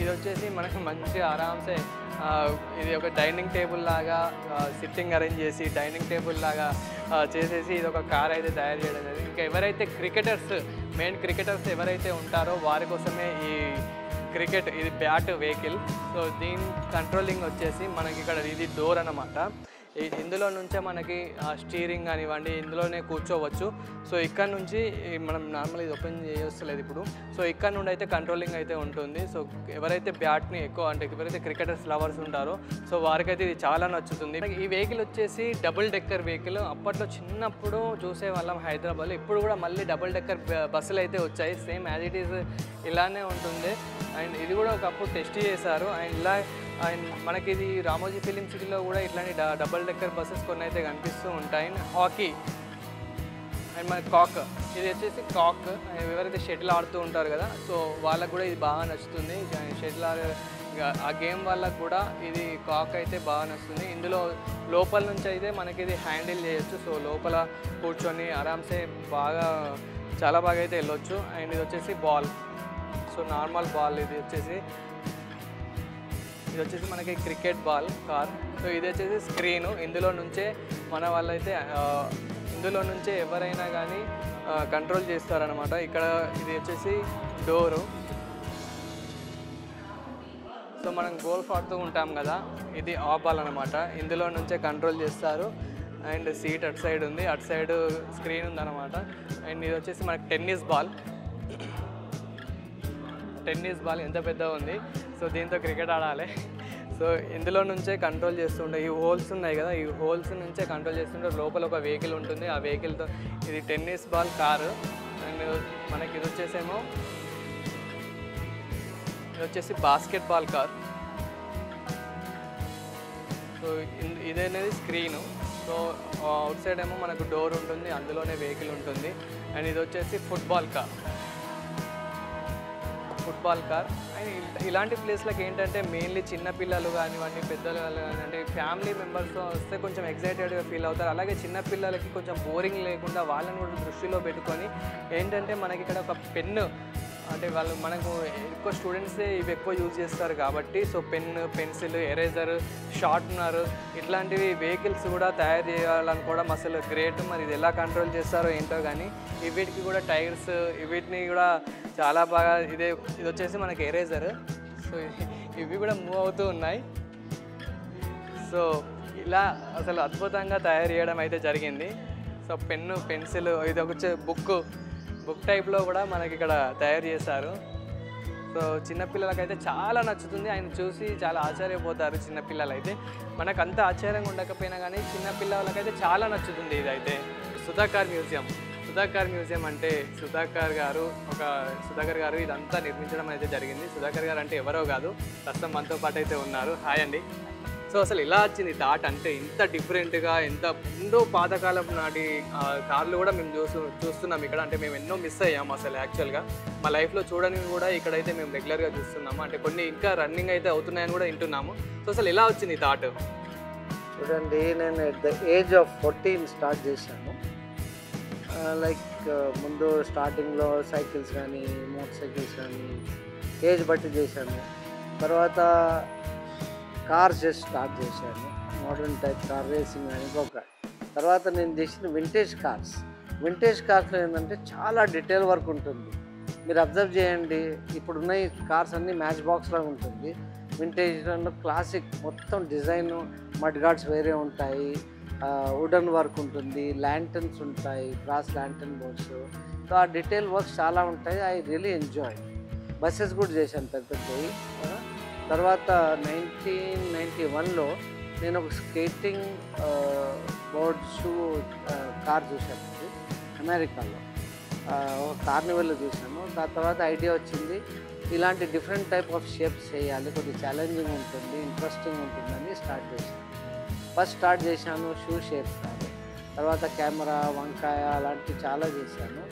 ఇది వచ్చేసి మనకు మంచి ఆరామ్సే ఇది ఒక డైనింగ్ టేబుల్ లాగా సిట్టింగ్ అరేంజ్ చేసి డైనింగ్ టేబుల్ లాగా చేసేసి ఇది ఒక కార్ అయితే తయారు చేయడం జరిగింది. ఇంకా ఎవరైతే మెయిన్ క్రికెటర్స్ ఎవరైతే ఉంటారో వారి కోసమే ఈ క్రికెట్ ఇది బ్యాట్ వెహికల్. సో దీని కంట్రోలింగ్ వచ్చేసి మనకి ఇక్కడ ఇది డోర్ అన్నమాట. ఇందులో నుంచే మనకి స్టీరింగ్ కానివ్వండి ఇందులోనే కూర్చోవచ్చు. సో ఇక్కడ నుంచి మనం నార్మల్ ఇది ఓపెన్ చేయొస్తలేదు ఇప్పుడు. సో ఇక్కడ నుండి అయితే కంట్రోలింగ్ అయితే ఉంటుంది. సో ఎవరైతే బ్యాట్ని ఎక్కువ అంటే ఎవరైతే క్రికెటర్స్ లవర్స్ ఉంటారో సో వారికైతే ఇది చాలా నచ్చుతుంది. ఈ వెహికల్ వచ్చేసి డబుల్ డెక్కర్ వెహికల్. అప్పట్లో చిన్నప్పుడు చూసే వాళ్ళం హైదరాబాద్లో. ఇప్పుడు కూడా మళ్ళీ డబుల్ డెక్కర్ బస్సులు అయితే వచ్చాయి. సేమ్ యాజ్ ఇట్ ఈజ్ ఇలానే ఉంటుంది. అండ్ ఇది కూడా ఒకప్పుడు టెస్ట్ చేశారు. అండ్ మనకి ఇది రామోజీ ఫిలిం సిటీలో కూడా ఇట్లాంటి డబుల్ డెక్కర్ బస్సెస్ కొన్ని అయితే కనిపిస్తూ ఉంటాయి. హాకీ అండ్ మన కాక్ ఇది వచ్చేసి కాక్. ఎవరైతే షటిల్ ఆడుతూ ఉంటారు కదా సో వాళ్ళకు కూడా ఇది బాగా నచ్చుతుంది. షటిల్ ఆ గేమ్ వాళ్ళకు కూడా ఇది కాక్ అయితే బాగా నచ్చుతుంది. ఇందులో లోపల నుంచి అయితే మనకి ఇది హ్యాండిల్ చేయొచ్చు. సో లోపల కూర్చొని ఆరామ్సే చాలా బాగా అయితే వెళ్ళొచ్చు. అండ్ ఇది వచ్చేసి బాల్. సో నార్మల్ బాల్ ఇది వచ్చేసి మనకి క్రికెట్ బాల్ కార్. సో ఇది వచ్చేసి స్క్రీను. ఇందులో నుంచే మన వాళ్ళైతే ఇందులో నుంచే ఎవరైనా కానీ కంట్రోల్ చేస్తారనమాట. ఇక్కడ ఇది వచ్చేసి డోరు. సో మనం గోల్ఫ్ ఆడుతూ ఉంటాం కదా ఇది ఆ బాల్ అనమాట. ఇందులో నుంచే కంట్రోల్ చేస్తారు. అండ్ సీట్ అటు సైడ్ ఉంది, అటు సైడ్ స్క్రీన్ ఉందన్నమాట. అండ్ ఇది వచ్చేసి మనకి టెన్నిస్ బాల్ ఎంత పెద్దగా ఉంది. సో దీంతో క్రికెట్ ఆడాలి. సో ఇందులో నుంచే కంట్రోల్ చేస్తుండే ఈ హోల్స్ ఉన్నాయి కదా ఈ హోల్స్ నుంచే కంట్రోల్ చేస్తుంటే లోపల ఒక వెహికల్ ఉంటుంది. ఆ వెహికల్తో ఇది టెన్నిస్ బాల్ కారు. అండ్ మనకి ఇది వచ్చేసి బాస్కెట్ బాల్ కార్. సో ఇదనేది స్క్రీను. సో అవుట్ సైడ్ ఏమో మనకు డోర్ ఉంటుంది, అందులోనే వెహికల్ ఉంటుంది. అండ్ ఇది వచ్చేసి ఫుట్బాల్ కార్. అండ్ ఇలాంటి ప్లేస్లకు ఏంటంటే మెయిన్లీ చిన్నపిల్లలు కానివ్వండి పెద్దలు కానివ్వండి ఫ్యామిలీ మెంబర్స్తో వస్తే కొంచెం ఎగ్జైటెడ్గా ఫీల్ అవుతారు. అలాగే చిన్నపిల్లలకి కొంచెం బోరింగ్ లేకుండా వాళ్ళని కూడా దృష్టిలో పెట్టుకొని ఏంటంటే మనకి ఇక్కడ ఒక పెన్ను అంటే మనకు ఎక్కువ స్టూడెంట్సే ఇవి ఎక్కువ యూజ్ చేస్తారు కాబట్టి so pen pencil eraser sharpener ఇట్లాంటివి వెహికల్స్ కూడా తయారు చేయాలనుకోవడం అసలు గ్రేట్. మరి ఇది ఎలా కంట్రోల్ చేస్తారో ఏంటో కానీ వీటికి కూడా టైర్స్ వీటిని కూడా చాలా బాగా ఇది వచ్చేసి మనకి ఎరేజర్. సో ఇవి కూడా మూవ్ అవుతూ ఉన్నాయి. సో ఇలా అసలు అద్భుతంగా తయారు చేయడం అయితే జరిగింది. సో పెన్ను పెన్సిల్ ఇది ఒక బుక్ టైప్లో కూడా మనకి ఇక్కడ తయారు చేశారు. సో చిన్నపిల్లలకైతే చాలా నచ్చుతుంది. ఆయన చూసి చాలా ఆశ్చర్యపోతారు చిన్నపిల్లలు అయితే. మనకు అంత ఆశ్చర్యంగా ఉండకపోయినా కానీ చిన్నపిల్లలకైతే చాలా నచ్చుతుంది. ఇదైతే సుధాకర్ మ్యూజియం అంటే సుధాకర్ గారు ఇదంతా నిర్మించడం అయితే జరిగింది. సుధాకర్ గారు అంటే ఎవరో కాదు, ప్రస్తుతం మనతో పాటు అయితే ఉన్నారు. హాయ్ అండి. సో అసలు ఇలా వచ్చింది థాట్ అంటే ఇంత డిఫరెంట్గా ఎంతో పాతకాలం నాటి కార్లు కూడా మేము చూస్తున్నాం ఇక్కడ. అంటే మేము ఎన్నో మిస్ అయ్యాము అసలు యాక్చువల్గా మా లైఫ్లో చూడని కూడా ఇక్కడైతే మేము రెగ్యులర్గా చూస్తున్నాము. అంటే కొన్ని ఇంకా రన్నింగ్ అయితే అవుతున్నాయని కూడా వింటున్నాము. సో అసలు ఎలా వచ్చింది థాట్? చూడండి, నేను at the age of 14 start చేశాను. లైక్ ముందు స్టార్టింగ్లో సైకిల్స్ కానీ మోటార్ సైకిల్స్ కానీ ఏజ్ బట్టి చేశాను. తర్వాత కార్స్ స్టార్ట్ చేశాను, మోడర్న్ టైప్ కార్ రేసింగ్ అని ఒక. తర్వాత నేను చేసిన వింటేజ్ కార్స్లో ఏంటంటే చాలా డీటెయిల్ వర్క్ ఉంటుంది. మీరు అబ్జర్వ్ చేయండి, ఇప్పుడున్న ఈ కార్స్ అన్నీ మ్యాచ్ బాక్స్ లాగా ఉంటుంది. వింటేజ్లో క్లాసిక్ మొత్తం డిజైన్ మడ్ గార్డ్స్ వేరే ఉంటాయి, వుడెన్ వర్క్ ఉంటుంది, ల్యాంటర్న్స్ ఉంటాయి, బ్రాస్ ల్యాంటర్న్ బోర్డ్స్. సో ఆ డీటెయిల్ వర్క్స్ చాలా ఉంటాయి. I really enjoy. బస్సెస్ కూడా చేశాను పెద్ద పెద్దవి. తర్వాత 1991లో నేను ఒక స్కేటింగ్ బోర్డ్ షూ కార్ చూశాను అమెరికాలో. ఒక కార్నివల్లో చూశాను. దాని తర్వాత ఐడియా వచ్చింది ఇలాంటి డిఫరెంట్ టైప్ ఆఫ్ షేప్స్ చేయాలి, కొద్దిగా ఛాలెంజింగ్ ఉంటుంది, ఇంట్రెస్టింగ్ ఉంటుందని ఫస్ట్ స్టార్ట్ చేశాను షూ షేప్ కార్. తర్వాత కెమెరా వంకాయ అలాంటివి చాలా చేశాను.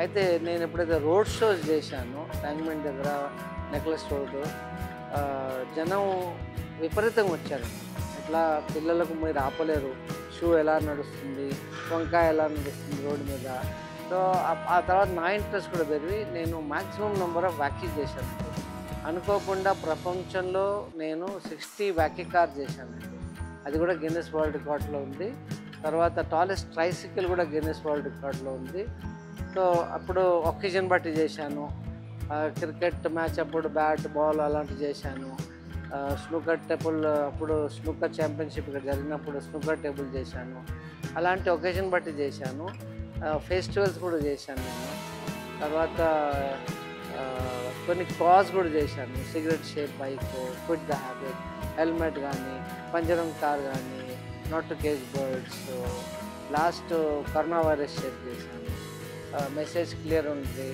అయితే నేను ఎప్పుడైతే రోడ్ షోస్ చేశాను ట్యాంక్మెంట్ దగ్గర నెక్లెస్ రోడ్, జనం విపరీతంగా వచ్చారు. ఇట్లా పిల్లలకు మీరు ఆపలేరు, షూ ఎలా నడుస్తుంది, వంకాయ ఎలా నడుస్తుంది రోడ్డు మీద. సో ఆ తర్వాత నా ఇంట్రెస్ట్ కూడా పెరిగి నేను మ్యాక్సిమం నెంబర్ ఆఫ్ వ్యాక్యూస్ చేశాను. అనుకోకుండా ప్రపంచంలో నేను 60 వ్యాకీ కార్ చేశానండి. అది కూడా గిన్నెస్ వరల్డ్ రికార్డ్లో ఉంది. తర్వాత టాలెస్ట్ ట్రైసికల్ కూడా గిన్నెస్ వరల్డ్ రికార్డ్లో ఉంది. సో అప్పుడు ఒకేజన్ బట్టి చేశాను. క్రికెట్ మ్యాచ్ అప్పుడు బ్యాట్ బాల్ అలాంటివి చేశాను. స్నూకర్ టేబుల్ అప్పుడు స్నూకర్ ఛాంపియన్షిప్ ఇక్కడ జరిగినప్పుడు స్నూకర్ టేబుల్ చేశాను. అలాంటి ఒకేజన్ బట్టి చేశాను. ఫెస్టివల్స్ కూడా చేశాను నేను. తర్వాత కొన్ని కాజ్ కూడా చేశాను. Cigarette shape bike, quit the habit, helmet కానీ, పంజరం కార్ కానీ, not to cage birds. Last corona virus shape చేశాను. మెసేజ్ క్లియర్ ఉంది,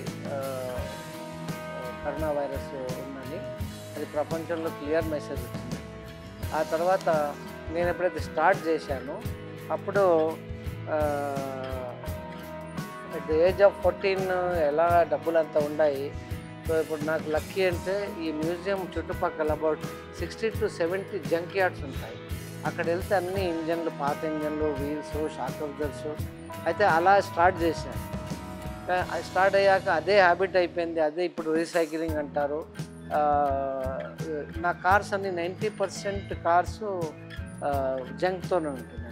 కరోనా వైరస్ ఉందని. అది ప్రపంచంలో క్లియర్ మెసేజ్ వచ్చింది. ఆ తర్వాత నేను ఎప్పుడైతే స్టార్ట్ చేశానో అప్పుడు అట్ ద ఏజ్ ఆఫ్ 14 ఎలా డబ్బులు అంతా ఉన్నాయి. సో ఇప్పుడు నాకు లక్కీ అంటే ఈ మ్యూజియం చుట్టుపక్కల అబౌట్ 60 to 70 జంక్ యార్డ్స్ ఉంటాయి. అక్కడ వెళ్తే అన్ని ఇంజన్లు, పాత ఇంజన్లు, వీల్స్, షాక్ అబ్జర్వ్స్. అయితే అలా స్టార్ట్ చేశాను. స్టార్ట్ అయ్యాక అదే హ్యాబిట్ అయిపోయింది. అదే ఇప్పుడు రీసైక్లింగ్ అంటారు. నా కార్స్ అన్ని 90% కార్స్ జంక్తోనే ఉంటున్నాయి.